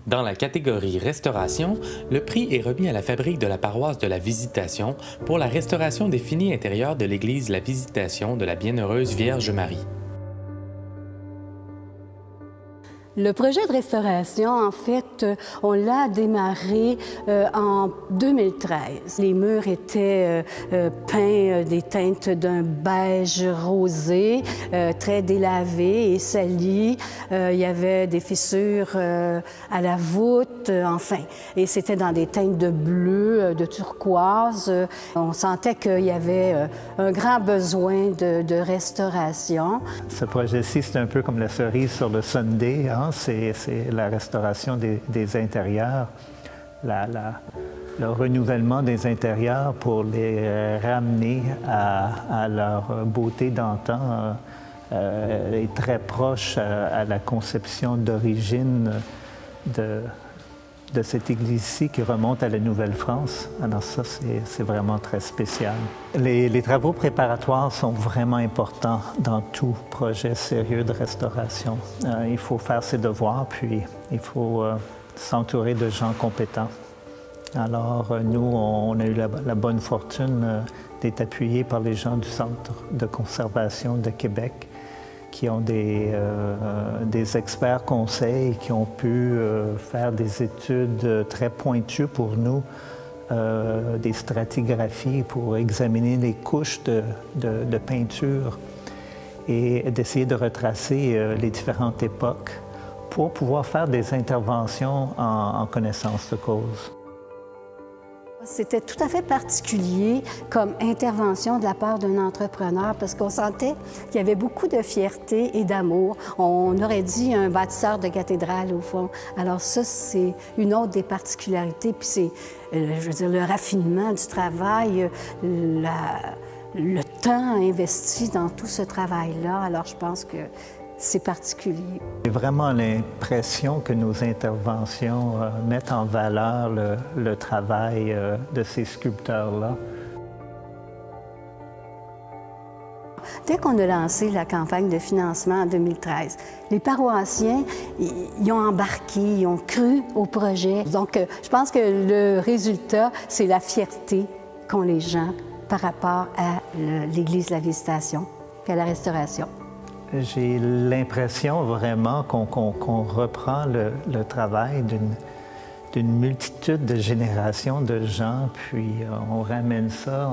Dans la catégorie Restauration, le prix est remis à la fabrique de la paroisse de la Visitation pour la restauration des finis intérieurs de l'église La Visitation de la Bienheureuse Vierge Marie. Le projet de restauration, en fait, on l'a démarré en 2013. Les murs étaient peints des teintes d'un beige rosé, très délavé et sali. Il y avait des fissures à la voûte, enfin. Et c'était dans des teintes de bleu, de turquoise. On sentait qu'il y avait un grand besoin de restauration. Ce projet-ci, c'est un peu comme la cerise sur le sundae, hein? C'est la restauration des intérieurs, le renouvellement des intérieurs pour les ramener à leur beauté d'antan est très proche à la conception d'origine de cette église-ci qui remonte à la Nouvelle-France. Alors ça, c'est vraiment très spécial. Les travaux préparatoires sont vraiment importants dans tout projet sérieux de restauration. Il faut faire ses devoirs, puis il faut s'entourer de gens compétents. Alors nous, on a eu la bonne fortune d'être appuyés par les gens du Centre de conservation de Québec qui ont des experts conseils qui ont pu faire des études très pointues pour nous, des stratigraphies pour examiner les couches de peinture et d'essayer de retracer les différentes époques pour pouvoir faire des interventions en connaissance de cause. C'était tout à fait particulier comme intervention de la part d'un entrepreneur parce qu'on sentait qu'il y avait beaucoup de fierté et d'amour. On aurait dit un bâtisseur de cathédrale au fond. Alors ça, c'est une autre des particularités. Puis c'est, je veux dire, le raffinement du travail, le temps investi dans tout ce travail-là. Alors je pense que c'est particulier. J'ai vraiment l'impression que nos interventions mettent en valeur le travail de ces sculpteurs-là. Dès qu'on a lancé la campagne de financement en 2013, les paroissiens, ils ont embarqué, ils ont cru au projet. Donc, je pense que le résultat, c'est la fierté qu'ont les gens par rapport à l'Église de la Visitation et à la restauration. J'ai l'impression vraiment qu'on reprend le travail d'une multitude de générations de gens, puis on ramène ça,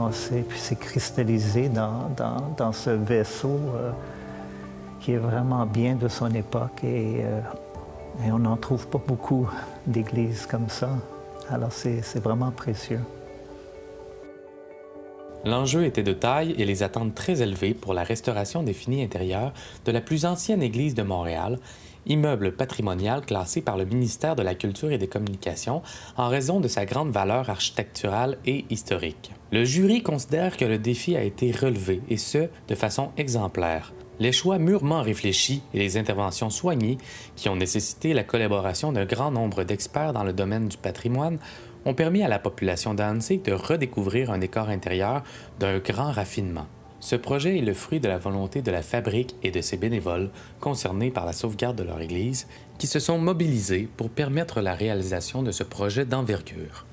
puis c'est cristallisé dans ce vaisseau qui est vraiment bien de son époque et on n'en trouve pas beaucoup d'églises comme ça. Alors c'est vraiment précieux. L'enjeu était de taille et les attentes très élevées pour la restauration des finis intérieurs de la plus ancienne église de Montréal, immeuble patrimonial classé par le ministère de la Culture et des Communications en raison de sa grande valeur architecturale et historique. Le jury considère que le défi a été relevé, et ce, de façon exemplaire. Les choix mûrement réfléchis et les interventions soignées, qui ont nécessité la collaboration d'un grand nombre d'experts dans le domaine du patrimoine, ont permis à la population d'Annecy de redécouvrir un décor intérieur d'un grand raffinement. Ce projet est le fruit de la volonté de la fabrique et de ses bénévoles concernés par la sauvegarde de leur église qui se sont mobilisés pour permettre la réalisation de ce projet d'envergure.